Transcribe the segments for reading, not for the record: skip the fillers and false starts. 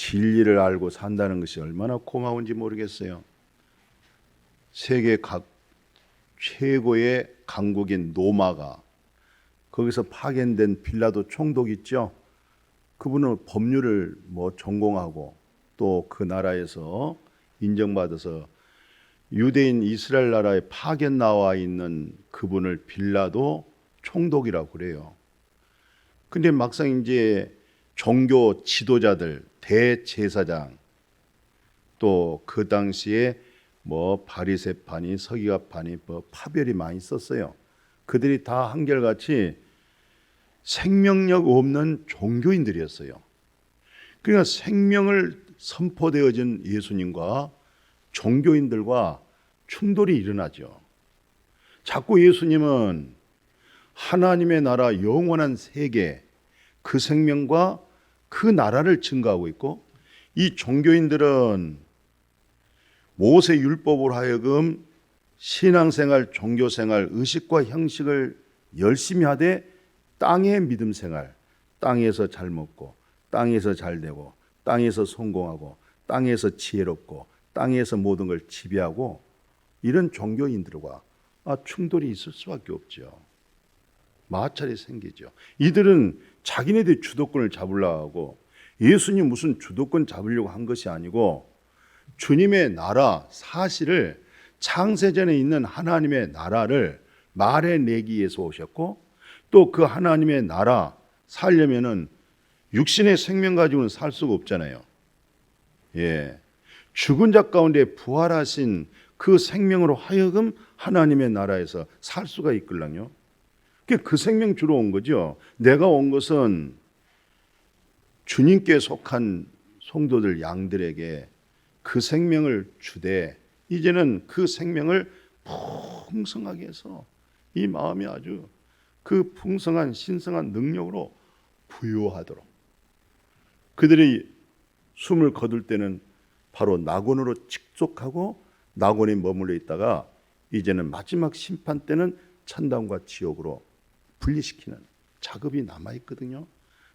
진리를 알고 산다는 것이 얼마나 고마운지 모르겠어요. 세계 각 최고의 강국인 로마가 거기서 파견된 빌라도 총독 있죠. 그분은 법률을 전공하고 또 그 나라에서 인정받아서 유대인 이스라엘 나라에 파견 나와 있는 그분을 빌라도 총독이라고 그래요. 근데 막상 이제 종교 지도자들, 대제사장, 또 그 당시에 바리새파니 서기관파니 파별이 많이 있었어요. 그들이 다 한결같이 생명력 없는 종교인들이었어요. 그러니까 생명을 선포되어진 예수님과 종교인들과 충돌이 일어나죠. 자꾸 예수님은 하나님의 나라 영원한 세계, 그 생명과 그 나라를 증거하고 있고, 이 종교인들은 모세 율법으로 하여금 신앙생활, 종교생활, 의식과 형식을 열심히 하되 땅의 믿음 생활, 땅에서 잘 먹고 땅에서 잘 되고 땅에서 성공하고 땅에서 지혜롭고 땅에서 모든 걸 지배하고, 이런 종교인들과 충돌이 있을 수밖에 없죠. 마찰이 생기죠. 이들은 자기네들 주도권을 잡으려고 하고, 예수님 무슨 주도권 잡으려고 한 것이 아니고 주님의 나라 사실을, 창세전에 있는 하나님의 나라를 말해내기 위해서 오셨고, 또 그 하나님의 나라 살려면은 육신의 생명 가지고는 살 수가 없잖아요. 죽은 자 가운데 부활하신 그 생명으로 하여금 하나님의 나라에서 살 수가 있걸랑요. 그 생명 주러 온 거죠. 내가 온 것은 주님께 속한 성도들 양들에게 그 생명을 주되, 이제는 그 생명을 풍성하게 해서 이 마음이 아주 그 풍성한 신성한 능력으로 부유하도록, 그들이 숨을 거둘 때는 바로 낙원으로 직속하고 낙원에 머물러 있다가 이제는 마지막 심판 때는 천당과 지옥으로 분리시키는 작업이 남아있거든요.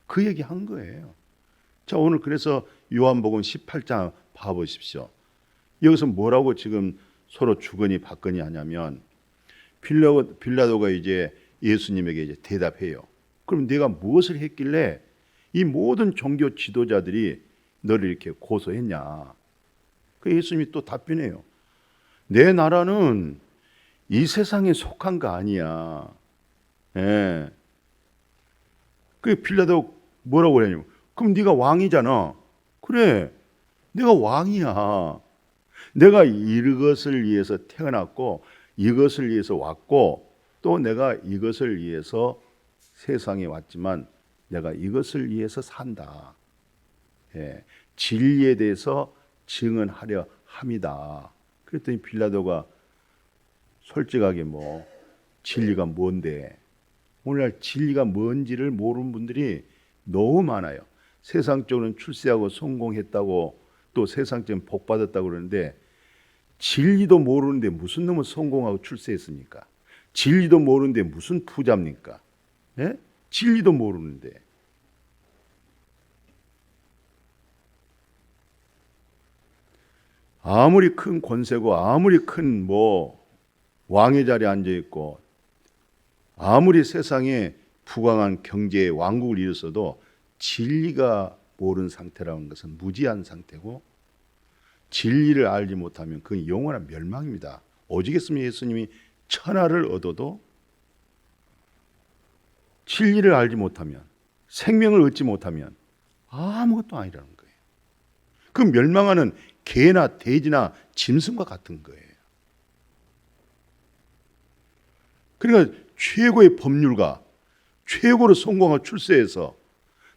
그 얘기 한 거예요. 자, 오늘 그래서 요한복음 18장 봐보십시오. 여기서 뭐라고 지금 서로 주거니 받거니 하냐면, 빌라도가 이제 예수님에게 이제 대답해요. 그럼 네가 무엇을 했길래 이 모든 종교 지도자들이 너를 이렇게 고소했냐? 그 예수님이 또 답변해요. 내 나라는 이 세상에 속한 거 아니야. 그 빌라도 뭐라고 그러냐면, 그럼 네가 왕이잖아. 그래, 내가 왕이야. 내가 이것을 위해서 태어났고 이것을 위해서 왔고, 또 내가 이것을 위해서 세상에 왔지만 내가 이것을 위해서 산다. 진리에 대해서 증언하려 합니다. 그랬더니 빌라도가 솔직하게 진리가 뭔데? 오늘날 진리가 뭔지를 모르는 분들이 너무 많아요. 세상적으로는 출세하고 성공했다고, 또 세상적인 복 받았다고 그러는데, 진리도 모르는데 무슨 놈은 성공하고 출세했습니까? 진리도 모르는데 무슨 부자입니까? 진리도 모르는데. 아무리 큰 권세고 아무리 큰 왕의 자리에 앉아 있고 아무리 세상에 부강한 경제의 왕국을 이뤘어도 진리가 모르는 상태라는 것은 무지한 상태고, 진리를 알지 못하면 그건 영원한 멸망입니다. 오죽했으면 예수님이 천하를 얻어도 진리를 알지 못하면, 생명을 얻지 못하면 아무것도 아니라는 거예요. 그 멸망하는 개나 돼지나 짐승과 같은 거예요. 그러니까 최고의 법률가, 최고로 성공하고 출세해서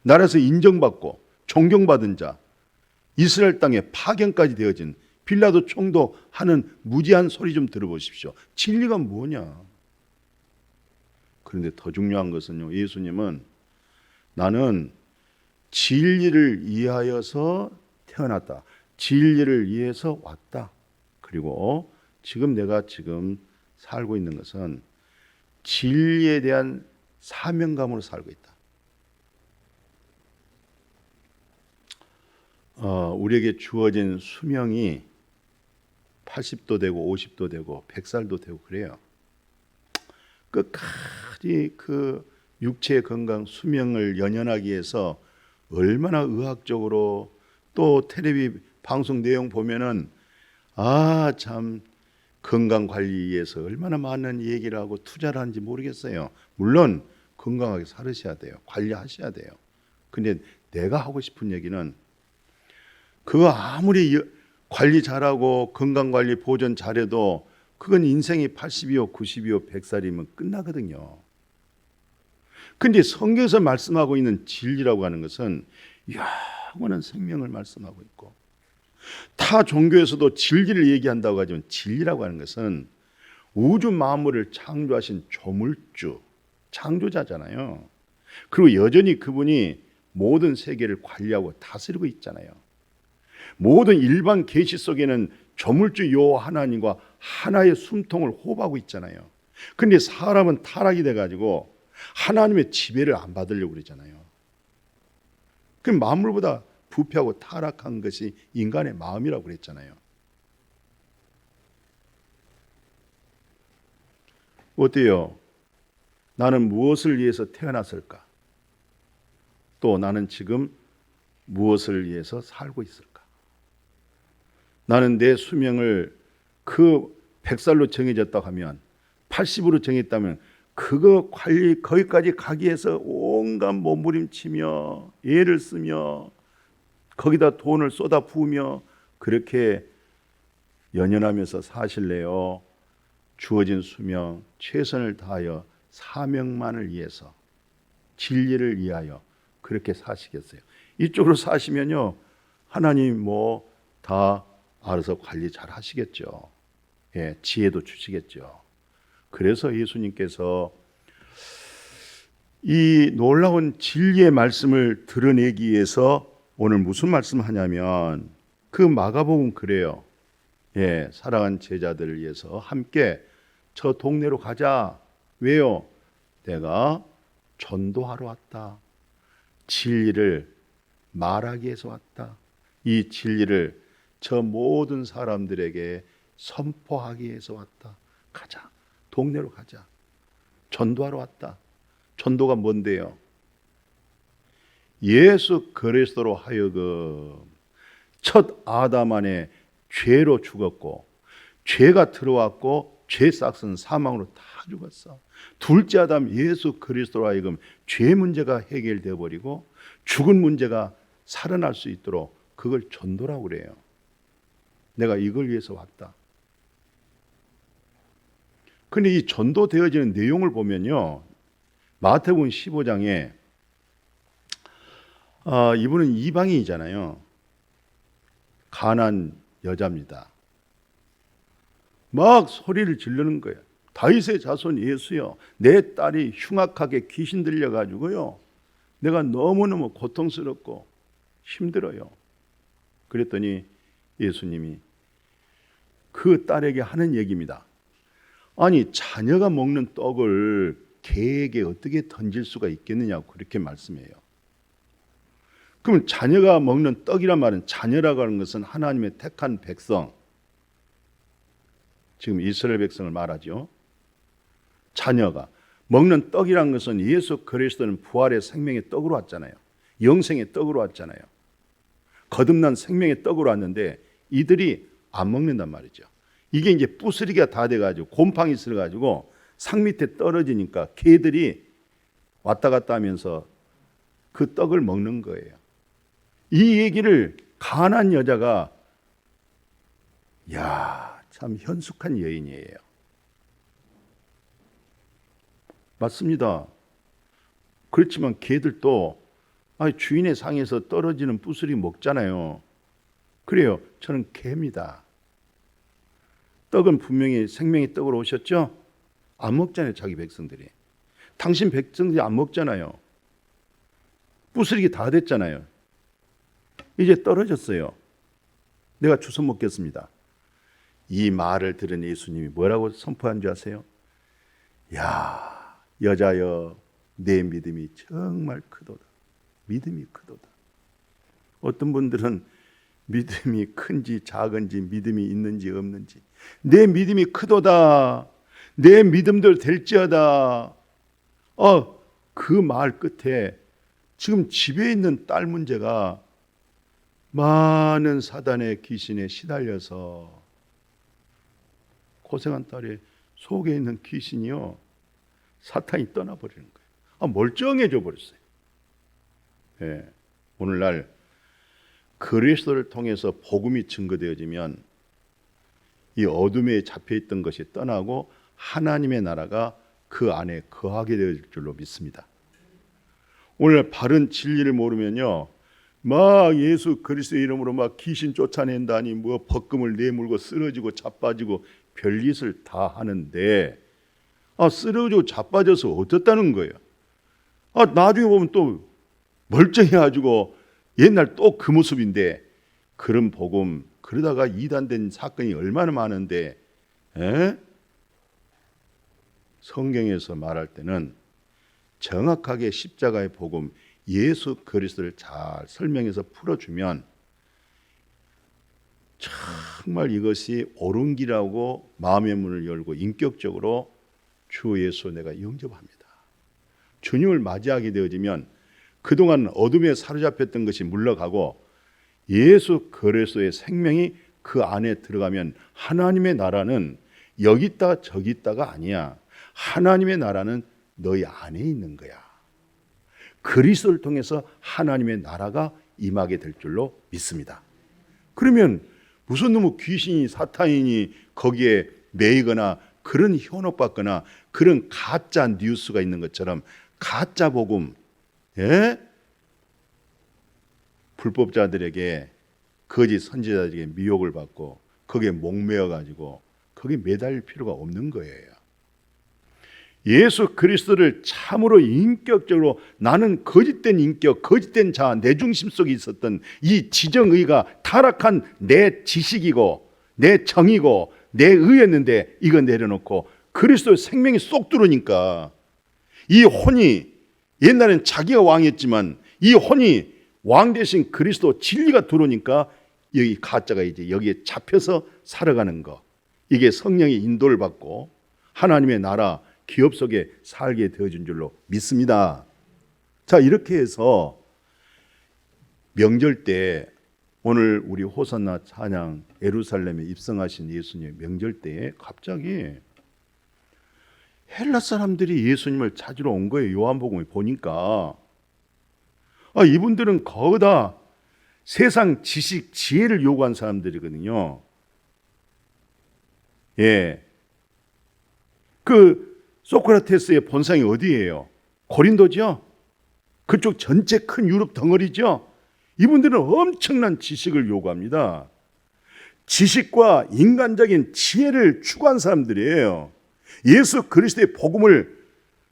나라에서 인정받고 존경받은 자, 이스라엘 땅에 파견까지 되어진 빌라도 총독 하는 무지한 소리 좀 들어보십시오. 진리가 뭐냐? 그런데 더 중요한 것은요, 예수님은 나는 진리를 위하여서 태어났다. 진리를 위해서 왔다. 그리고 내가 지금 살고 있는 것은 진리에 대한 사명감으로 살고 있다. 우리에게 주어진 수명이 80도 되고 50도 되고 100살도 되고 그래요. 끝까지 그 육체의 건강 수명을 연연하기 위해서 얼마나 의학적으로 또 텔레비 방송 내용 보면은 참 건강 관리에 위해서 얼마나 많은 얘기를 하고 투자를 하는지 모르겠어요. 물론 건강하게 살으셔야 돼요. 관리하셔야 돼요. 근데 내가 하고 싶은 얘기는 그거 아무리 관리 잘하고 건강관리 보존 잘해도 그건 인생이 80이요 90이요 100살이면 끝나거든요. 근데 성경에서 말씀하고 있는 진리라고 하는 것은 영원한 생명을 말씀하고 있고, 타 종교에서도 진리를 얘기한다고 하지만 진리라고 하는 것은 우주 만물을 창조하신 조물주, 창조자잖아요. 그리고 여전히 그분이 모든 세계를 관리하고 다스리고 있잖아요. 모든 일반 계시 속에는 조물주 요 하나님과 하나의 숨통을 호흡하고 있잖아요. 근데 사람은 타락이 돼가지고 하나님의 지배를 안 받으려고 그러잖아요. 그 만물보다 부패하고 타락한 것이 인간의 마음이라고 그랬잖아요. 어때요? 나는 무엇을 위해서 태어났을까? 또 나는 지금 무엇을 위해서 살고 있을까? 나는 내 수명을 그 100살로 정해졌다고 하면, 80으로 정했다면 그거 관리 거기까지 가기 위해서 온갖 몸부림치며 애를 쓰며 거기다 돈을 쏟아 부으며 그렇게 연연하면서 사실래요? 주어진 수명 최선을 다하여 사명만을 위해서, 진리를 위하여 그렇게 사시겠어요? 이쪽으로 사시면요, 하나님 다 알아서 관리 잘 하시겠죠. 지혜도 주시겠죠. 그래서 예수님께서 이 놀라운 진리의 말씀을 드러내기 위해서 오늘 무슨 말씀을 하냐면, 그 마가복음 그래요. 사랑하는 제자들을 위해서 함께 저 동네로 가자. 왜요? 내가 전도하러 왔다. 진리를 말하기 위해서 왔다. 이 진리를 저 모든 사람들에게 선포하기 위해서 왔다. 가자. 동네로 가자. 전도하러 왔다. 전도가 뭔데요? 예수 그리스도로 하여금 첫 아담 안에 죄로 죽었고, 죄가 들어왔고 죄 싹은 사망으로 다 죽었어. 둘째 아담 예수 그리스도로 하여금 죄 문제가 해결되어 버리고 죽은 문제가 살아날 수 있도록 그걸 전도라고 그래요. 내가 이걸 위해서 왔다. 근데 이 전도되어지는 내용을 보면요, 마태복음 15장에 이분은 이방인이잖아요. 가난 여자입니다. 막 소리를 지르는 거예요. 다윗의 자손 예수여, 내 딸이 흉악하게 귀신 들려가지고요, 내가 너무너무 고통스럽고 힘들어요. 그랬더니 예수님이 그 딸에게 하는 얘기입니다. 아니, 자녀가 먹는 떡을 개에게 어떻게 던질 수가 있겠느냐고 그렇게 말씀해요. 그럼 자녀가 먹는 떡이란 말은, 자녀라고 하는 것은 하나님의 택한 백성, 지금 이스라엘 백성을 말하죠. 자녀가 먹는 떡이란 것은 예수 그리스도는 부활의 생명의 떡으로 왔잖아요. 영생의 떡으로 왔잖아요. 거듭난 생명의 떡으로 왔는데 이들이 안 먹는단 말이죠. 이게 이제 부스리기가 다 돼가지고 곰팡이 쓸어가지고 상 밑에 떨어지니까 개들이 왔다 갔다 하면서 그 떡을 먹는 거예요. 이 얘기를 가난 여자가, 참 현숙한 여인이에요. 맞습니다. 그렇지만 개들도 주인의 상에서 떨어지는 부스러기 먹잖아요. 그래요. 저는 개입니다. 떡은 분명히 생명의 떡으로 오셨죠? 안 먹잖아요, 자기 백성들이. 당신 백성들이 안 먹잖아요. 부스러기 다 됐잖아요. 이제 떨어졌어요. 내가 주워 먹겠습니다. 이 말을 들은 예수님이 뭐라고 선포한 줄 아세요? 야, 여자여, 내 믿음이 정말 크도다. 믿음이 크도다. 어떤 분들은 믿음이 큰지 작은지, 믿음이 있는지 없는지, 내 믿음이 크도다, 내 믿음대로 될지어다. 그 말 끝에 지금 집에 있는 딸 문제가 많은 사단의 귀신에 시달려서 고생한 딸의 속에 있는 귀신이요, 사탄이 떠나버리는 거예요. 멀쩡해져 버렸어요. 예, 오늘날 그리스도를 통해서 복음이 증거되어지면 이 어둠에 잡혀있던 것이 떠나고 하나님의 나라가 그 안에 거하게 될 줄로 믿습니다. 오늘 바른 진리를 모르면요, 막 예수 그리스도의 이름으로 막 귀신 쫓아낸다니 뭐 벗금을 내물고 쓰러지고 자빠지고 별짓을 다 하는데, 쓰러지고 자빠져서 어떻다는 거예요? 나중에 보면 또 멀쩡해가지고 옛날 또 그 모습인데, 그런 복음, 그러다가 이단된 사건이 얼마나 많은데, 성경에서 말할 때는 정확하게 십자가의 복음, 예수 그리스도를 잘 설명해서 풀어주면 정말 이것이 옳은 길이라고 마음의 문을 열고 인격적으로 주 예수 내가 영접합니다. 주님을 맞이하게 되어지면 그동안 어둠에 사로잡혔던 것이 물러가고 예수 그리스도의 생명이 그 안에 들어가면 하나님의 나라는 여기 있다 저기 있다가 아니야. 하나님의 나라는 너희 안에 있는 거야. 그리스도를 통해서 하나님의 나라가 임하게 될 줄로 믿습니다. 그러면 무슨 놈의 귀신이 사탄이니 거기에 매이거나 그런 현혹받거나 그런 가짜 뉴스가 있는 것처럼 가짜 복음, 불법자들에게, 거짓 선지자들에게 미혹을 받고 거기에 목매어 가지고 거기에 매달릴 필요가 없는 거예요. 예수 그리스도를 참으로 인격적으로, 나는 거짓된 인격, 거짓된 자아, 내 중심 속에 있었던 이 지정의가 타락한 내 지식이고 내 정이고 내 의였는데 이거 내려놓고 그리스도의 생명이 쏙 들어오니까 이 혼이, 옛날엔 자기가 왕이었지만 이 혼이 왕 대신 그리스도 진리가 들어오니까 여기 가짜가 이제 여기에 잡혀서 살아가는 거, 이게 성령의 인도를 받고 하나님의 나라 기업 속에 살게 되어진 줄로 믿습니다. 자, 이렇게 해서 명절 때, 오늘 우리 호산나 찬양 예루살렘에 입성하신 예수님의 명절 때에 갑자기 헬라 사람들이 예수님을 찾으러 온 거예요. 요한복음에 보니까 이분들은 거의 다 세상 지식, 지혜를 요구한 사람들이거든요. 그 소크라테스의 본상이 어디예요? 고린도죠. 그쪽 전체 큰 유럽 덩어리죠. 이분들은 엄청난 지식을 요구합니다. 지식과 인간적인 지혜를 추구한 사람들이에요. 예수 그리스도의 복음을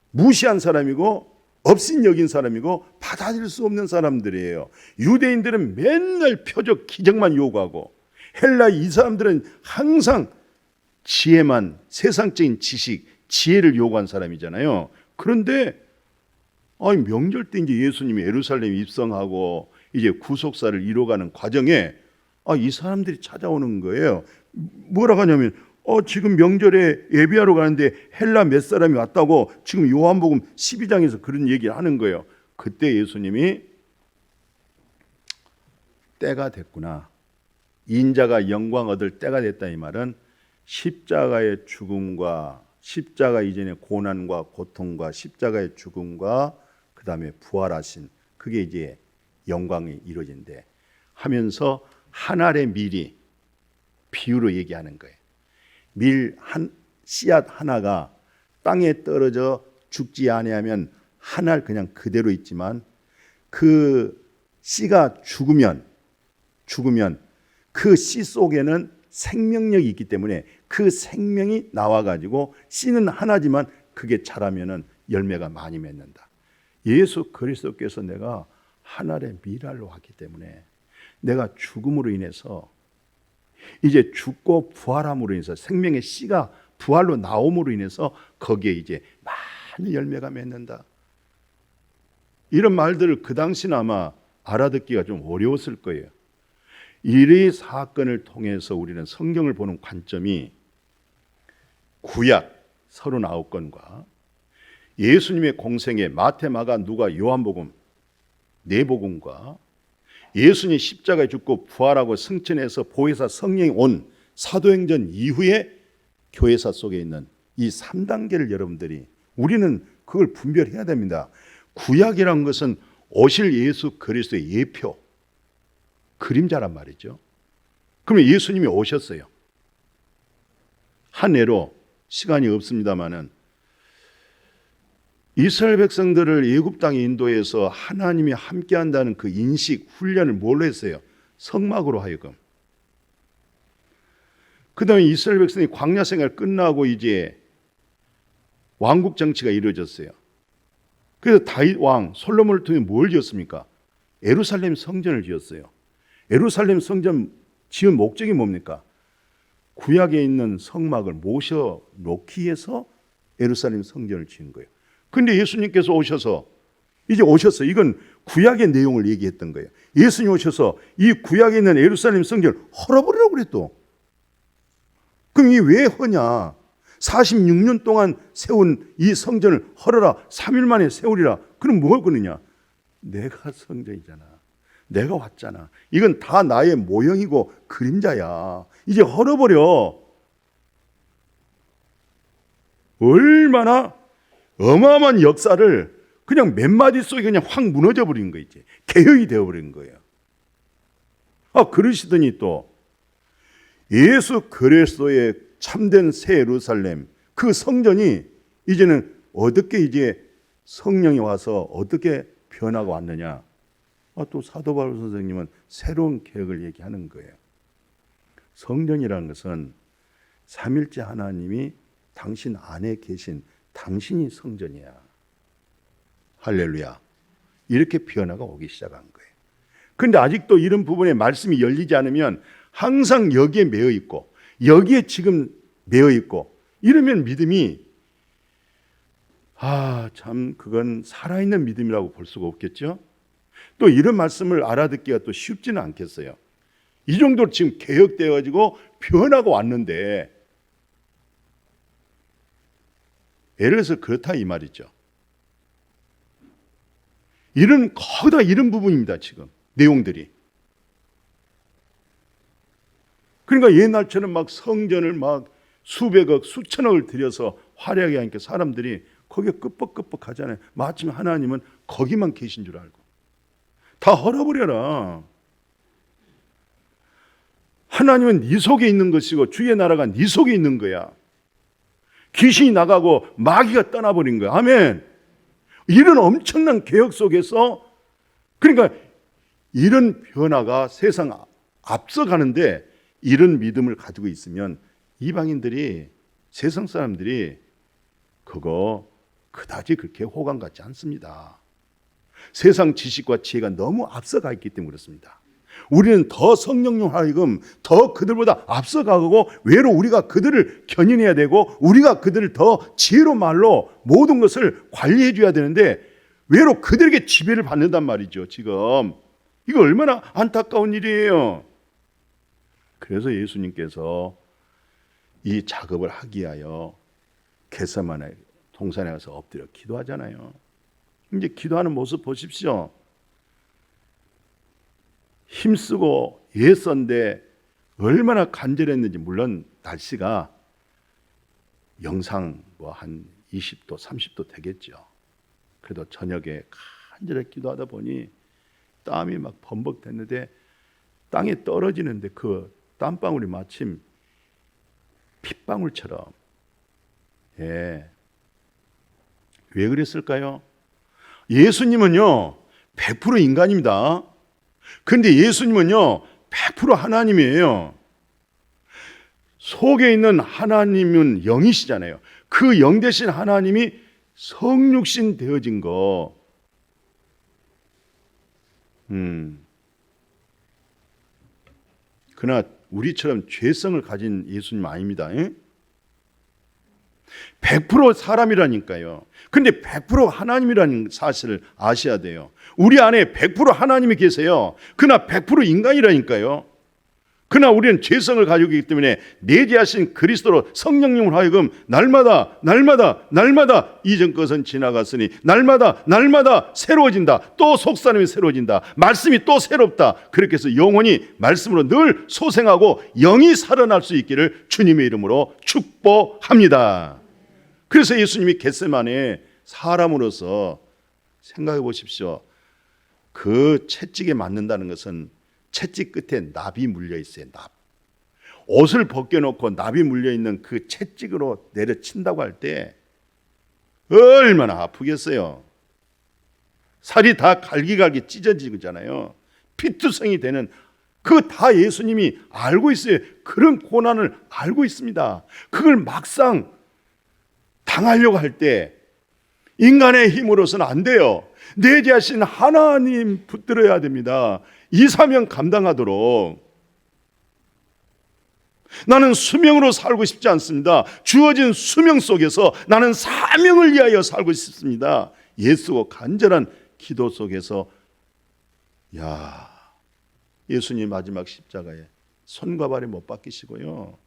무시한 사람이고 없인 여긴 사람이고 받아들일 수 없는 사람들이에요. 유대인들은 맨날 표적 기적만 요구하고, 헬라 이 사람들은 항상 지혜만, 세상적인 지식, 지혜를 요구한 사람이잖아요. 그런데 명절 때 이제 예수님이 예루살렘에 입성하고 이제 구속사를 이뤄가는 과정에 이 사람들이 찾아오는 거예요. 뭐라고 하냐면 지금 명절에 예배하러 가는데 헬라 몇 사람이 왔다고 지금 요한복음 12장에서 그런 얘기를 하는 거예요. 그때 예수님이 때가 됐구나, 인자가 영광 얻을 때가 됐다, 이 말은 십자가의 죽음과 십자가 이전의 고난과 고통과 십자가의 죽음과 그 다음에 부활하신, 그게 이제 영광이 이루어진대 하면서 한 알의 밀이 비유로 얘기하는 거예요. 밀 한 씨앗 하나가 땅에 떨어져 죽지 아니하면 한 알 그냥 그대로 있지만 그 씨가 죽으면 그 씨 속에는 생명력이 있기 때문에 그 생명이 나와가지고 씨는 하나지만 그게 자라면은 열매가 많이 맺는다. 예수 그리스도께서 내가 한 알의 밀알로 왔기 때문에 내가 죽음으로 인해서 이제 죽고 부활함으로 인해서 생명의 씨가 부활로 나옴으로 인해서 거기에 이제 많은 열매가 맺는다. 이런 말들을 그 당시는 아마 알아듣기가 좀 어려웠을 거예요. 이 사건을 통해서 우리는 성경을 보는 관점이 구약 39권과 예수님의 공생의 마태, 마가, 누가, 요한복음 네 복음과 예수님이 십자가에 죽고 부활하고 승천해서 보혜사 성령이 온 사도행전 이후에 교회사 속에 있는 이 3단계를 여러분들이 우리는 그걸 분별해야 됩니다. 구약이라는 것은 오실 예수 그리스도의 예표, 그림자란 말이죠. 그러면 예수님이 오셨어요. 한 예로 시간이 없습니다마는 이스라엘 백성들을 애굽 땅에 인도해서 하나님이 함께한다는 그 인식, 훈련을 뭘로 했어요? 성막으로 하여금. 그 다음에 이스라엘 백성이 광야 생활 끝나고 이제 왕국 정치가 이루어졌어요. 그래서 다윗 왕 솔로몬을 통해 뭘 지었습니까? 예루살렘 성전을 지었어요. 예루살렘 성전 지은 목적이 뭡니까? 구약에 있는 성막을 모셔놓기 위해서 예루살렘 성전을 지은 거예요. 근데 예수님께서 오셔서 이제 오셨어요. 이건 구약의 내용을 얘기했던 거예요. 예수님 오셔서 이 구약에 있는 예루살렘 성전을 헐어버리라고 그랬또. 그럼 이게 왜 허냐? 46년 동안 세운 이 성전을 헐어라. 3일 만에 세우리라. 그럼 뭘 그러냐? 내가 성전이잖아. 내가 왔잖아. 이건 다 나의 모형이고 그림자야. 이제 헐어버려. 얼마나 어마어마한 역사를 그냥 몇 마디 속에 그냥 확 무너져 버린 거 이제 개혁이 되어 버린 거예요. 그러시더니 또 예수 그리스도의 참된 새 예루살렘 그 성전이 이제는 어떻게 이제 성령이 와서 어떻게 변화가 왔느냐? 또 사도 바울 선생님은 새로운 개혁을 얘기하는 거예요. 성전이라는 것은 삼일째 하나님이 당신 안에 계신 당신이 성전이야. 할렐루야. 이렇게 변화가 오기 시작한 거예요. 그런데 아직도 이런 부분에 말씀이 열리지 않으면 항상 여기에 매여 있고 여기에 지금 매여 있고 이러면 믿음이 참 그건 살아있는 믿음이라고 볼 수가 없겠죠. 또 이런 말씀을 알아듣기가 또 쉽지는 않겠어요. 이 정도로 지금 개혁되어 가지고 변화가 왔는데 예를 들어서 그렇다 이 말이죠. 거의 다 이런 부분입니다. 지금 내용들이. 그러니까 옛날처럼 막 성전을 막 수백억 수천억을 들여서 화려하게 하니까 사람들이 거기에 끄뻑끄뻑 하잖아요. 마침 하나님은 거기만 계신 줄 알고 다 헐어버려라. 하나님은 네 속에 있는 것이고 주의 나라가 네 속에 있는 거야. 귀신이 나가고 마귀가 떠나버린 거야. 아멘. 이런 엄청난 개혁 속에서 그러니까 이런 변화가 세상 앞서가는데 이런 믿음을 가지고 있으면 이방인들이 세상 사람들이 그거 그다지 그렇게 호감 갖지 않습니다. 세상 지식과 지혜가 너무 앞서가 있기 때문에 그렇습니다. 우리는 더 성령님 하여금 더 그들보다 앞서가고 외로 우리가 그들을 견인해야 되고 우리가 그들을 더 지혜로운 말로 모든 것을 관리해 줘야 되는데 외로 그들에게 지배를 받는단 말이죠. 지금 이거 얼마나 안타까운 일이에요. 그래서 예수님께서 이 작업을 하기 위하여 겟세마네 동산에 가서 엎드려 기도하잖아요. 이제 기도하는 모습 보십시오. 힘쓰고 애썼는데 얼마나 간절했는지. 물론 날씨가 영상 한 20도 30도 되겠죠. 그래도 저녁에 간절히 기도하다 보니 땀이 막 범벅됐는데 땅에 떨어지는데 그 땀방울이 마침 핏방울처럼. 왜 그랬을까요? 예수님은요 100% 인간입니다. 그런데 예수님은요 100% 하나님이에요. 속에 있는 하나님은 영이시잖아요. 그 영 대신 하나님이 성육신 되어진 거. 그러나 우리처럼 죄성을 가진 예수님 아닙니다. 100% 사람이라니까요. 근데 100% 하나님이라는 사실을 아셔야 돼요. 우리 안에 100% 하나님이 계세요. 그러나 100% 인간이라니까요. 그러나 우리는 죄성을 가지고 있기 때문에 내재하신 그리스도로 성령님을 하여금 날마다 이전 것은 지나갔으니 날마다 새로워진다. 또 속사람이 새로워진다. 말씀이 또 새롭다. 그렇게 해서 영혼이 말씀으로 늘 소생하고 영이 살아날 수 있기를 주님의 이름으로 축복합니다. 그래서 예수님이 겟세마네 사람으로서 생각해 보십시오. 그 채찍에 맞는다는 것은 채찍 끝에 납이 물려 있어요. 납. 옷을 벗겨놓고 납이 물려 있는 그 채찍으로 내려친다고 할 때 얼마나 아프겠어요. 살이 다 갈기갈기 찢어지잖아요. 피투성이 되는 그 다 예수님이 알고 있어요. 그런 고난을 알고 있습니다. 그걸 막상 당하려고 할 때 인간의 힘으로서는 안 돼요. 내재하신 하나님 붙들어야 됩니다. 이 사명 감당하도록. 나는 수명으로 살고 싶지 않습니다. 주어진 수명 속에서 나는 사명을 위하여 살고 싶습니다. 예수고 간절한 기도 속에서 예수님 마지막 십자가에 손과 발이 못 박히시고요.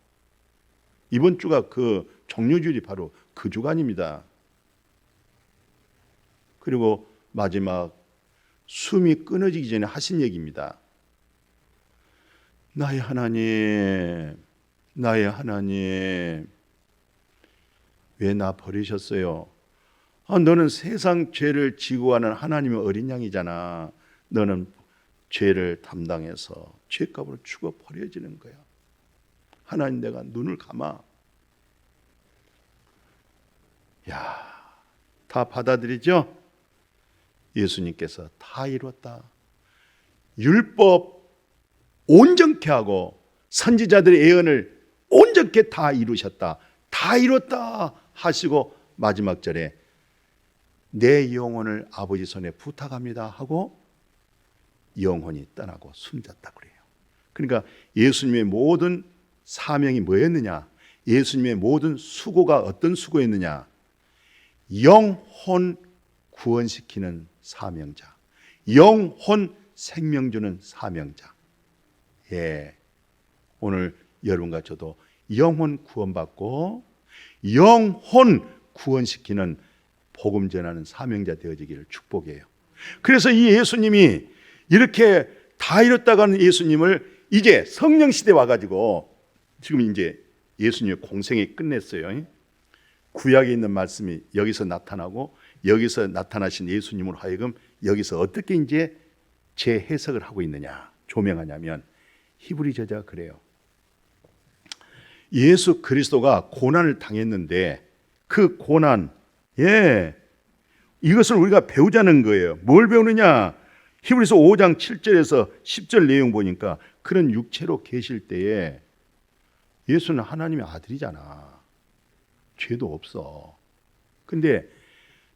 이번 주가 그 종료주일이 바로 그 주간입니다. 그리고 마지막 숨이 끊어지기 전에 하신 얘기입니다. 나의 하나님, 왜 나 버리셨어요? 너는 세상 죄를 지고 가는 하나님의 어린 양이잖아. 너는 죄를 담당해서 죄값으로 죽어 버려지는 거야. 하나님, 내가 눈을 감아. 다 받아들이죠? 예수님께서 다 이뤘다. 율법 온전케 하고 선지자들의 예언을 온전케 다 이루셨다. 다 이뤘다 하시고 마지막 절에 내 영혼을 아버지 손에 부탁합니다 하고 영혼이 떠나고 숨졌다 그래요. 그러니까 예수님의 모든 사명이 뭐였느냐? 예수님의 모든 수고가 어떤 수고였느냐? 영혼 구원시키는 사명자, 영혼 생명 주는 사명자. 오늘 여러분과 저도 영혼 구원받고 영혼 구원시키는 복음 전하는 사명자 되어지기를 축복해요. 그래서 이 예수님이 이렇게 다 이뤘다고 하는 예수님을 이제 성령 시대 와가지고 지금 이제 예수님의 공생이 끝냈어요. 구약에 있는 말씀이 여기서 나타나고 여기서 나타나신 예수님으로 하여금 여기서 어떻게 이제 재해석을 하고 있느냐, 조명하냐면 히브리 저자가 그래요. 예수 그리스도가 고난을 당했는데 그 고난, 이것을 우리가 배우자는 거예요. 뭘 배우느냐? 히브리서 5장 7절에서 10절 내용 보니까 그런 육체로 계실 때에 예수는 하나님의 아들이잖아. 죄도 없어. 근데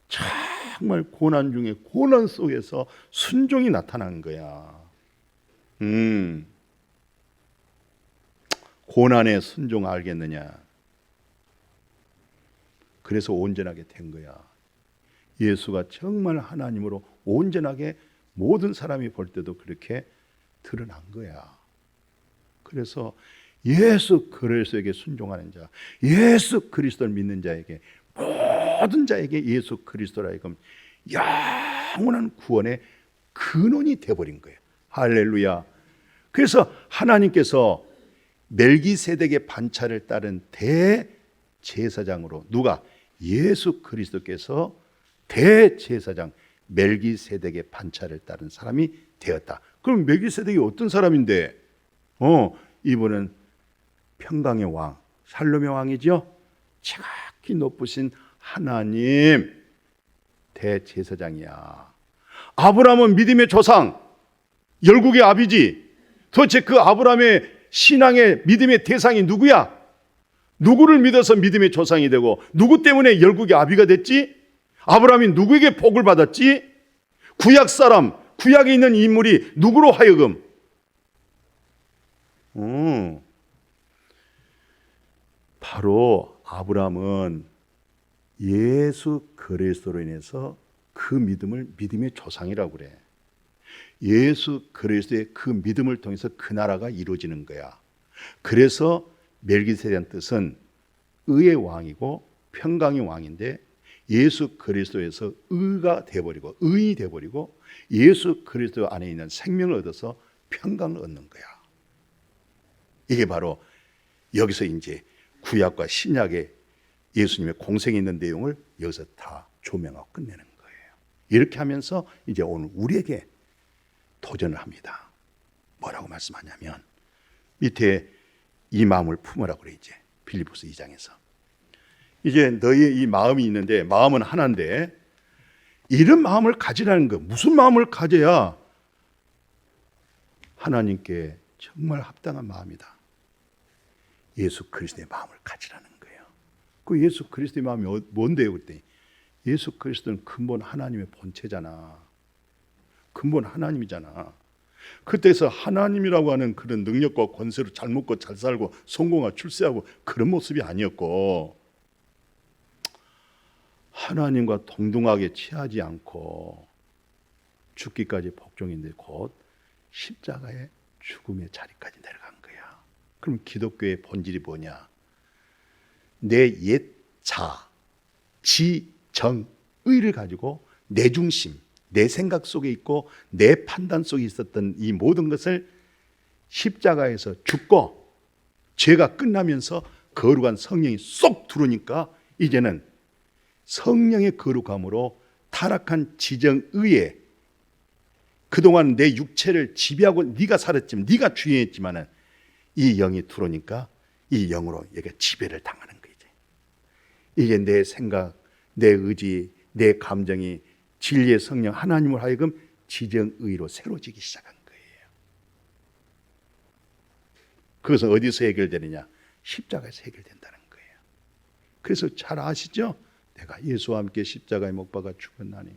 정말 고난 중에 고난 속에서 순종이 나타난 거야. 고난의 순종 알겠느냐? 그래서 온전하게 된 거야. 예수가 정말 하나님으로 온전하게 모든 사람이 볼 때도 그렇게 드러난 거야. 그래서 예수 그리스도에게 순종하는 자, 예수 그리스도를 믿는 자에게, 모든 자에게 예수 그리스도라 하여금 영원한 구원의 근원이 되어버린 거예요. 할렐루야. 그래서 하나님께서 멜기세덱의 반차를 따른 대제사장으로 누가? 예수 그리스도께서 대제사장 멜기세덱의 반차를 따른 사람이 되었다. 그럼 멜기세덱이 어떤 사람인데? 이분은 평강의 왕, 살롬의 왕이죠. 지극히 높으신 하나님 대제사장이야. 아브라함은 믿음의 조상, 열국의 아비지. 도대체 그 아브라함의 신앙의 믿음의 대상이 누구야? 누구를 믿어서 믿음의 조상이 되고 누구 때문에 열국의 아비가 됐지? 아브라함이 누구에게 복을 받았지? 구약 사람, 구약에 있는 인물이 누구로 하여금? 바로 아브라함은 예수 그리스도로 인해서 그 믿음을 믿음의 조상이라고 그래. 예수 그리스도의 그 믿음을 통해서 그 나라가 이루어지는 거야. 그래서 멜기세덱의 뜻은 의의 왕이고 평강의 왕인데 예수 그리스도에서 의가 되어버리고 의인이 되어버리고 예수 그리스도 안에 있는 생명을 얻어서 평강을 얻는 거야. 이게 바로 여기서 이제 구약과 신약의 예수님의 공생에 있는 내용을 여기서 다 조명하고 끝내는 거예요. 이렇게 하면서 이제 오늘 우리에게 도전을 합니다. 뭐라고 말씀하냐면 밑에 이 마음을 품으라고 그래. 이제 빌립보서 2장에서 이제 너희의 이 마음이 있는데 마음은 하나인데 이런 마음을 가지라는 거. 무슨 마음을 가져야 하나님께 정말 합당한 마음이다. 예수 그리스도의 마음을 가지라는 거예요. 그 예수 그리스도의 마음이 뭔데요? 그때 예수 그리스도는 근본 하나님의 본체잖아. 근본 하나님이잖아. 그때서 하나님이라고 하는 그런 능력과 권세로 잘 먹고 잘 살고 성공하고 출세하고 그런 모습이 아니었고 하나님과 동등하게 취하지 않고 죽기까지 복종인데 곧 십자가의 죽음의 자리까지 내려간 거야. 그럼 기독교의 본질이 뭐냐? 내 옛 자, 지, 정, 의를 가지고 내 중심, 내 생각 속에 있고 내 판단 속에 있었던 이 모든 것을 십자가에서 죽고 죄가 끝나면서 거룩한 성령이 쏙 들어오니까 이제는 성령의 거룩함으로 타락한 지정의에 그동안 내 육체를 지배하고 네가 살았지만 네가 주인했지만은 이 영이 들어오니까 이 영으로 얘가 지배를 당하는 거지. 이게 내 생각, 내 의지, 내 감정이 진리의 성령 하나님을 하여금 지정의로 새로지기 시작한 거예요. 그것은 어디서 해결되느냐? 십자가에서 해결된다는 거예요. 그래서 잘 아시죠? 내가 예수와 함께 십자가에 못 박아 죽었나니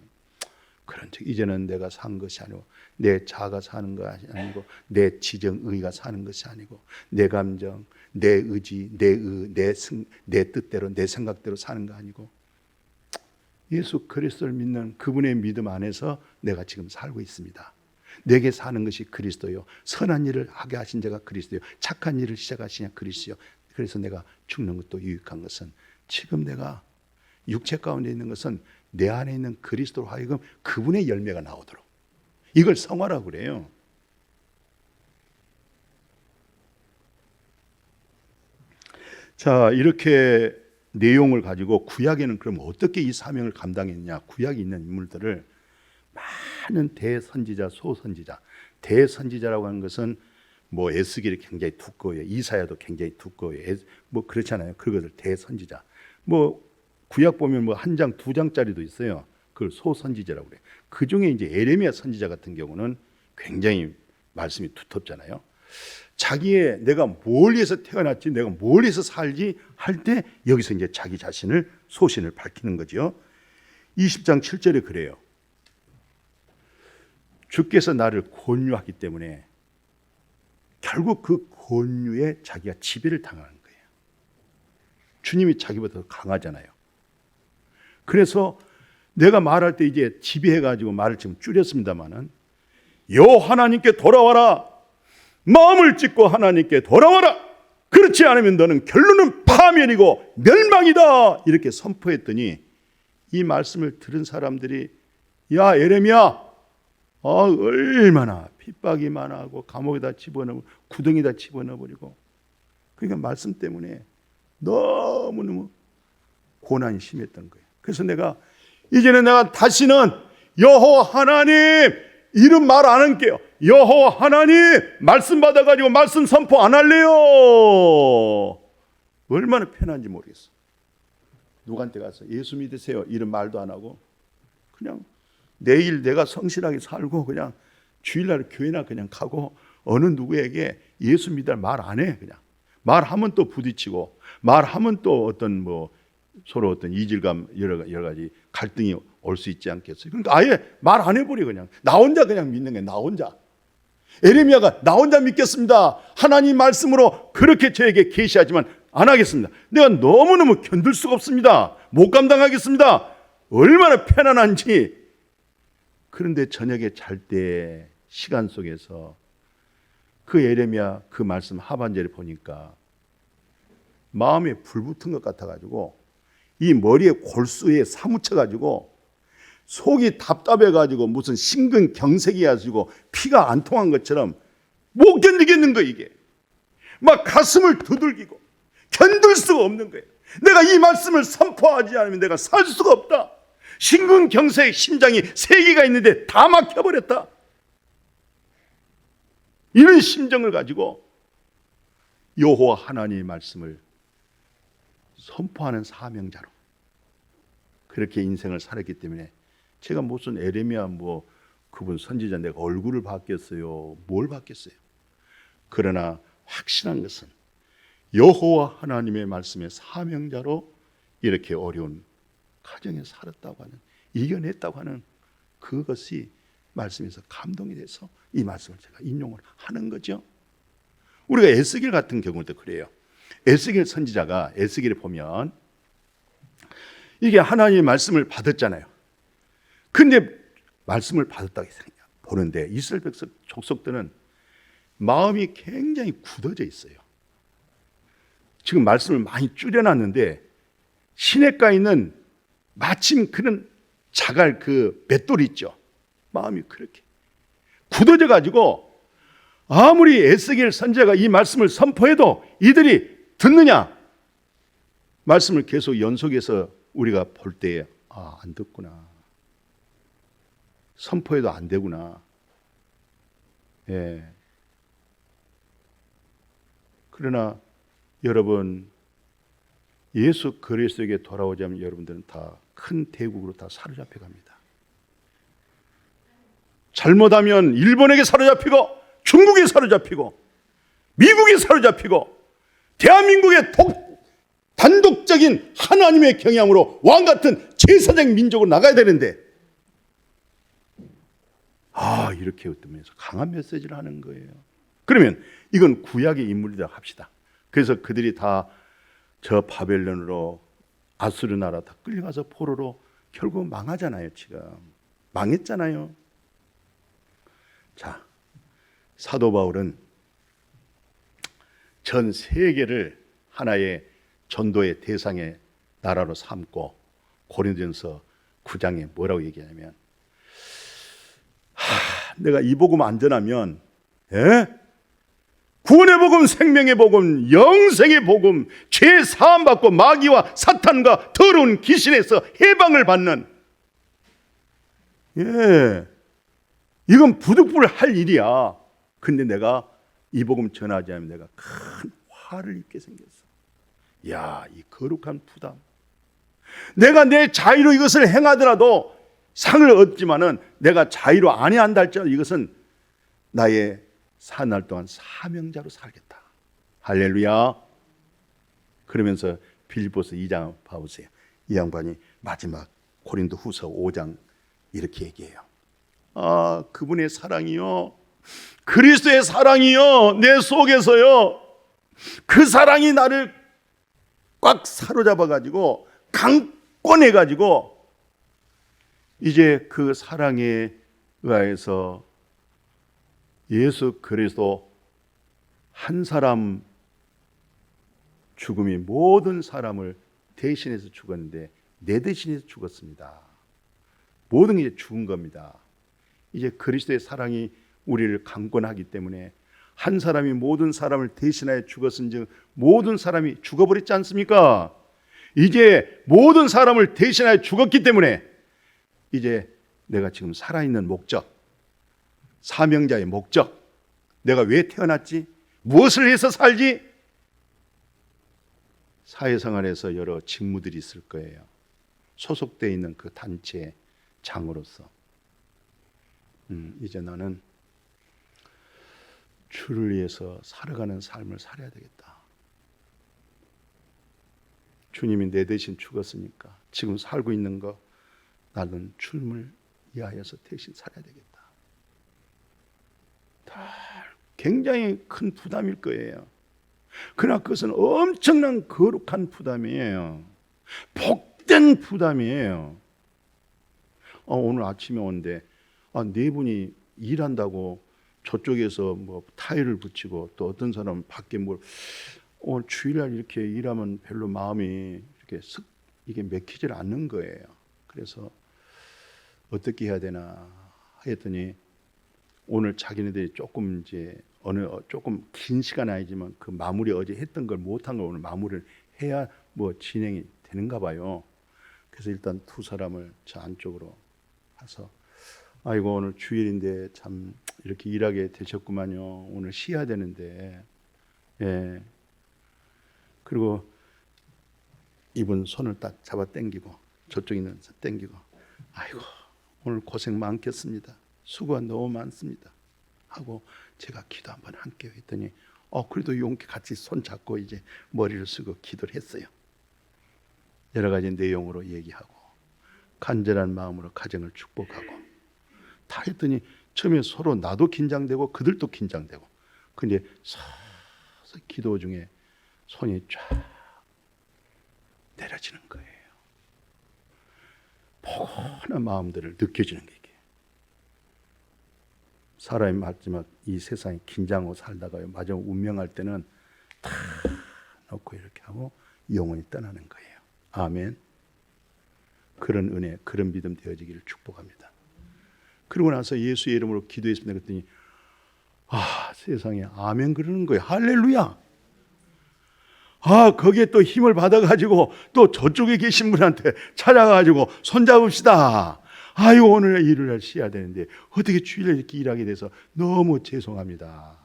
그런 즉 이제는 내가 산 것이 아니고 내 자가 사는 것이 아니고 내 지정의가 사는 것이 아니고 내 감정, 내 의지, 내 뜻대로 내 생각대로 사는 거 아니고 예수 그리스도를 믿는 그분의 믿음 안에서 내가 지금 살고 있습니다. 내게 사는 것이 그리스도요. 선한 일을 하게 하신 자가 그리스도요. 착한 일을 시작하시냐 그리스도요. 그래서 내가 죽는 것도 유익한 것은 지금 내가 육체 가운데 있는 것은 내 안에 있는 그리스도로 하여금 그분의 열매가 나오도록 이걸 성화라고 그래요. 자, 이렇게 내용을 가지고 구약에는 그럼 어떻게 이 사명을 감당했냐? 구약에 있는 인물들을 많은 대선지자, 소선지자, 대선지자라고 하는 것은 뭐 에스겔이 굉장히 두꺼워요. 이사야도 굉장히 두꺼워요. 뭐 그렇잖아요. 그것을 대선지자. 뭐 구약 보면 뭐 한 장, 두 장짜리도 있어요. 그걸 소선지자라고 그래요. 그 중에 이제 에레미야 선지자 같은 경우는 굉장히 말씀이 두텁잖아요. 자기의 내가 뭘 위해서 태어났지, 내가 뭘 위해서 살지 할 때 여기서 이제 자기 자신을 소신을 밝히는 거죠. 20장 7절에 그래요. 주께서 나를 권유하기 때문에 결국 그 권유에 자기가 지배를 당하는 거예요. 주님이 자기보다 더 강하잖아요. 그래서 내가 말할 때 이제 지배해가지고 말을 지금 줄였습니다만은 여 하나님께 돌아와라. 마음을 찢고 하나님께 돌아와라. 그렇지 않으면 너는 결론은 파멸이고 멸망이다. 이렇게 선포했더니 이 말씀을 들은 사람들이 야 에레미야 얼마나 핍박이 많아하고 감옥에다 집어넣고 구덩이에다 집어넣어버리고 그러니까 말씀 때문에 너무너무 고난이 심했던 거예요. 그래서 이제는 내가 다시는 여호와 하나님 이름 말 안 할게요. 여호와 하나님 말씀 받아가지고 말씀 선포 안 할래요. 얼마나 편한지 모르겠어. 누구한테 가서 예수 믿으세요 이런 말도 안 하고 그냥 내일 내가 성실하게 살고 그냥 주일날 교회나 그냥 가고 어느 누구에게 예수 믿을 말 안 해. 그냥 말하면 또 부딪히고 말하면 또 어떤 뭐 서로 어떤 이질감 여러 가지 갈등이 올 수 있지 않겠어요. 그러니까 아예 말 안 해버려. 그냥 나 혼자 그냥 믿는 거야. 나 혼자. 에레미야가 나 혼자 믿겠습니다. 하나님 말씀으로 그렇게 저에게 계시하지만 안 하겠습니다. 내가 너무너무 견딜 수가 없습니다. 못 감당하겠습니다. 얼마나 편안한지. 그런데 저녁에 잘 때 시간 속에서 그 예레미야 그 말씀 하반절에 보니까 마음에 불 붙은 것 같아가지고 이 머리에 골수에 사무쳐가지고 속이 답답해가지고 무슨 심근경색이 가지고 피가 안 통한 것처럼 못 견디겠는 거예요. 이게 막 가슴을 두들기고 견딜 수가 없는 거예요. 내가 이 말씀을 선포하지 않으면 내가 살 수가 없다. 심근경색, 심장이 3개가 있는데 다 막혀버렸다. 이런 심정을 가지고 여호와 하나님의 말씀을 선포하는 사명자로 그렇게 인생을 살았기 때문에 제가 무슨 에레미야 그분 선지자 내가 얼굴을 봤겠어요? 뭘 봤겠어요? 그러나 확실한 것은 여호와 하나님의 말씀의 사명자로 이렇게 어려운 가정에 살았다고 하는, 이겨냈다고 하는 그것이 말씀에서 감동이 돼서 이 말씀을 제가 인용을 하는 거죠. 우리가 에스겔 같은 경우도 그래요. 에스겔 선지자가 에스겔에 보면 이게 하나님의 말씀을 받았잖아요. 근데 말씀을 받았다고 보는데 이스라엘 백성 족속들은 마음이 굉장히 굳어져 있어요. 지금 말씀을 많이 줄여놨는데 시냇가에 있는 마침 그런 자갈 그 맷돌 있죠. 마음이 그렇게 굳어져 가지고 아무리 에스겔 선지자가 이 말씀을 선포해도 이들이 듣느냐? 말씀을 계속 연속해서 우리가 볼 때에 안 듣구나. 선포해도 안 되구나. 예. 그러나 여러분 예수 그리스도에게 돌아오자면 여러분들은 다 큰 대국으로 다 사로잡혀 갑니다. 잘못하면 일본에게 사로잡히고 중국에 사로잡히고 미국에 사로잡히고 대한민국의 단독적인 하나님의 경향으로 왕같은 제사장 민족으로 나가야 되는데 이렇게 어떠면서 강한 메시지를 하는 거예요. 그러면 이건 구약의 인물이라고 합시다. 그래서 그들이 다 저 바벨론으로 아수르 나라 다 끌려가서 포로로 결국 망하잖아요. 지금 망했잖아요. 자, 사도 바울은 전 세계를 하나의 전도의 대상의 나라로 삼고 고린도전서 9장에 뭐라고 얘기하냐면 내가 이 복음 안 전하면 구원의 복음, 생명의 복음, 영생의 복음, 죄 사함 받고 마귀와 사탄과 더러운 귀신에서 해방을 받는 이건 부득불 할 일이야. 근데 내가 이 복음 전하지 않으면 내가 큰 화를 입게 생겼어. 이 거룩한 부담. 내가 내 자유로 이것을 행하더라도 상을 얻지만은 내가 자유로 안 해야 한다 할지라도 이것은 나의 사날 동안 사명자로 살겠다. 할렐루야. 그러면서 빌립보서 2장 봐보세요. 이 양반이 마지막 고린도 후서 5장 이렇게 얘기해요. 그분의 사랑이요, 그리스도의 사랑이요, 내 속에서요, 그 사랑이 나를 꽉 사로잡아 가지고 강권해 가지고 이제 그 사랑에 의해서 예수 그리스도 한 사람 죽음이 모든 사람을 대신해서 죽었는데 내 대신해서 죽었습니다. 모든 게 죽은 겁니다. 이제 그리스도의 사랑이 우리를 강권하기 때문에 한 사람이 모든 사람을 대신하여 죽었은즉 모든 사람이 죽어버렸지 않습니까? 이제 모든 사람을 대신하여 죽었기 때문에 이제 내가 지금 살아있는 목적, 사명자의 목적, 내가 왜 태어났지? 무엇을 해서 살지? 사회생활에서 여러 직무들이 있을 거예요. 소속되어 있는 그 단체의 장으로서 이제 나는 주를 위해서 살아가는 삶을 살아야 되겠다. 주님이 내 대신 죽었으니까 지금 살고 있는 거 나는 주님을 위하여서 대신 살아야 되겠다. 굉장히 큰 부담일 거예요. 그러나 그것은 엄청난 거룩한 부담이에요. 복된 부담이에요. 오늘 아침에 오는데 네 분이 일한다고 저쪽에서 뭐 타일을 붙이고 또 어떤 사람은 밖에 뭘 오늘 주일날 이렇게 일하면 별로 마음이 이렇게 이게 맥히질 않는 거예요. 그래서 어떻게 해야 되나 했더니 오늘 자기네들이 조금 이제 조금 긴 시간 아니지만 그 마무리 어제 했던 걸 못한 걸 오늘 마무리를 해야 뭐 진행이 되는가 봐요. 그래서 일단 두 사람을 저 안쪽으로 가서 아이고 오늘 주일인데 참 이렇게 일하게 되셨구만요. 오늘 쉬어야 되는데 예. 그리고 이분 손을 딱 잡아 당기고 저쪽 있는 당기고 아이고 오늘 고생 많겠습니다. 수고가 너무 많습니다. 하고 제가 기도 한번 함께 했더니 그래도 용케 같이 손 잡고 이제 머리를 쓰고 기도를 했어요. 여러 가지 내용으로 얘기하고 간절한 마음으로 가정을 축복하고 다 했더니 처음에 서로 나도 긴장되고 그들도 긴장되고 근데 서서히 기도 중에 손이 쫙 내려지는 거예요. 포근한 마음들을 느껴지는 게 이게 사람이 맞지만 이 세상에 긴장하고 살다가요 마지막 운명할 때는 다 놓고 이렇게 하고 영원히 떠나는 거예요. 아멘. 그런 은혜, 그런 믿음 되어지기를 축복합니다. 그러고 나서 예수의 이름으로 기도했습니다. 그랬더니 세상에 아멘 그러는 거예요. 할렐루야. 거기에 또 힘을 받아가지고 또 저쪽에 계신 분한테 찾아가지고 손잡읍시다. 아이고 오늘 일을 쉬어야 되는데 어떻게 주일에 이렇게 일하게 돼서 너무 죄송합니다.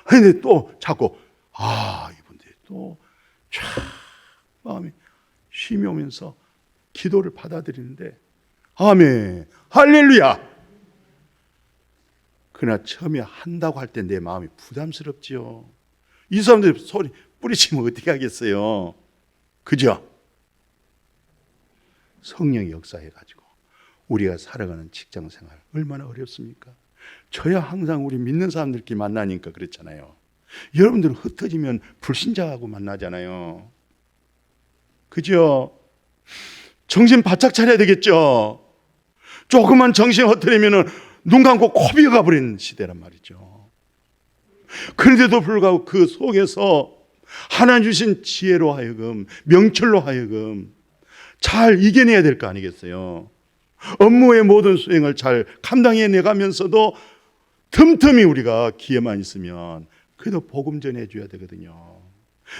근데 또 자꾸 이분들이 또 쫙 마음이 쉼이 오면서 기도를 받아들이는데 아멘 할렐루야. 그러나 처음에 한다고 할 때 내 마음이 부담스럽지요. 이 사람들 소리 뿌리치면 어떻게 하겠어요? 그죠? 성령이 역사해가지고 우리가 살아가는 직장생활 얼마나 어렵습니까? 저야 항상 우리 믿는 사람들끼리 만나니까 그렇잖아요. 여러분들은 흩어지면 불신자하고 만나잖아요. 그죠? 정신 바짝 차려야 되겠죠? 조금만 정신 흐트리면 눈 감고 코 비어가 버리는 시대란 말이죠. 그런데도 불구하고 그 속에서 하나님 주신 지혜로 하여금 명철로 하여금 잘 이겨내야 될 거 아니겠어요? 업무의 모든 수행을 잘 감당해내가면서도 틈틈이 우리가 기회만 있으면 그래도 복음 전해줘야 되거든요.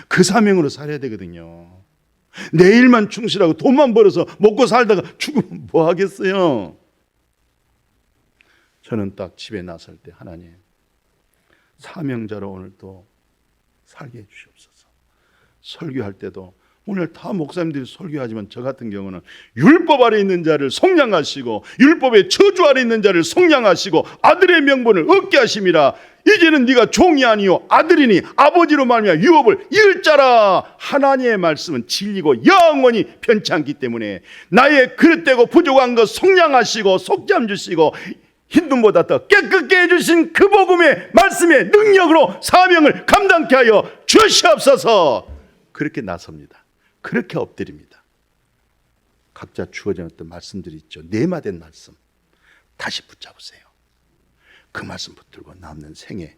그 사명으로 살아야 되거든요. 내일만 충실하고 돈만 벌어서 먹고 살다가 죽으면 뭐 하겠어요? 저는 딱 집에 나설 때 하나님 사명자로 오늘 또 살게 해주시옵소서. 설교할 때도 오늘 다 목사님들이 설교하지만 저 같은 경우는 율법 아래 있는 자를 속량하시고 율법의 저주 아래 있는 자를 속량하시고 아들의 명분을 얻게 하심이라. 이제는 네가 종이 아니요 아들이니 아버지로 말미암아 유업을 이을 자라. 하나님의 말씀은 진리고 영원히 변치 않기 때문에 나의 그릇되고 부족한 것 속량하시고 속잠 주시고 흰눈보다 더 깨끗게 해주신 그 복음의 말씀의 능력으로 사명을 감당케 하여 주시옵소서. 그렇게 나섭니다. 그렇게 엎드립니다. 각자 주어진 어떤 말씀들이 있죠. 내마된 말씀 다시 붙잡으세요. 그 말씀 붙들고 남는 생에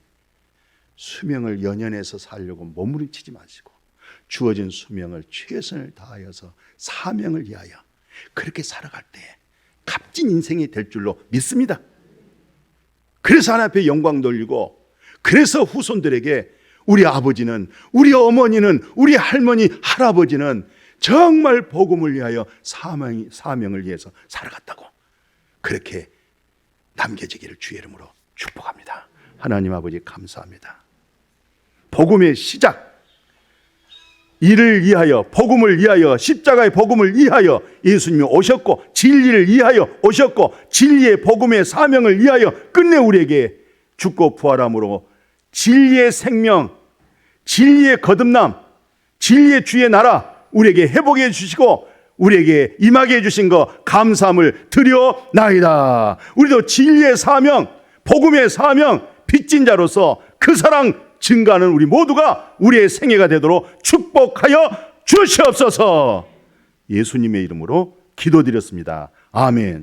수명을 연연해서 살려고 몸부림치지 마시고 주어진 수명을 최선을 다하여서 사명을 위하여 그렇게 살아갈 때 값진 인생이 될 줄로 믿습니다. 그래서 하나님 앞에 영광 돌리고 그래서 후손들에게 우리 아버지는 우리 어머니는 우리 할머니 할아버지는 정말 복음을 위하여 사명을 위해서 살아갔다고 그렇게 남겨지기를 주의 이름으로 축복합니다. 하나님 아버지 감사합니다. 복음의 시작 이를 위하여 복음을 위하여 십자가의 복음을 위하여 예수님이 오셨고 진리를 위하여 오셨고 진리의 복음의 사명을 위하여 끝내 우리에게 죽고 부활함으로 진리의 생명 진리의 거듭남 진리의 주의 나라 우리에게 회복해 주시고 우리에게 임하게 해주신 것 감사함을 드려나이다. 우리도 진리의 사명 복음의 사명 빚진 자로서 그 사랑 증가하는 우리 모두가 우리의 생애가 되도록 축복하여 주시옵소서. 예수님의 이름으로 기도드렸습니다. 아멘.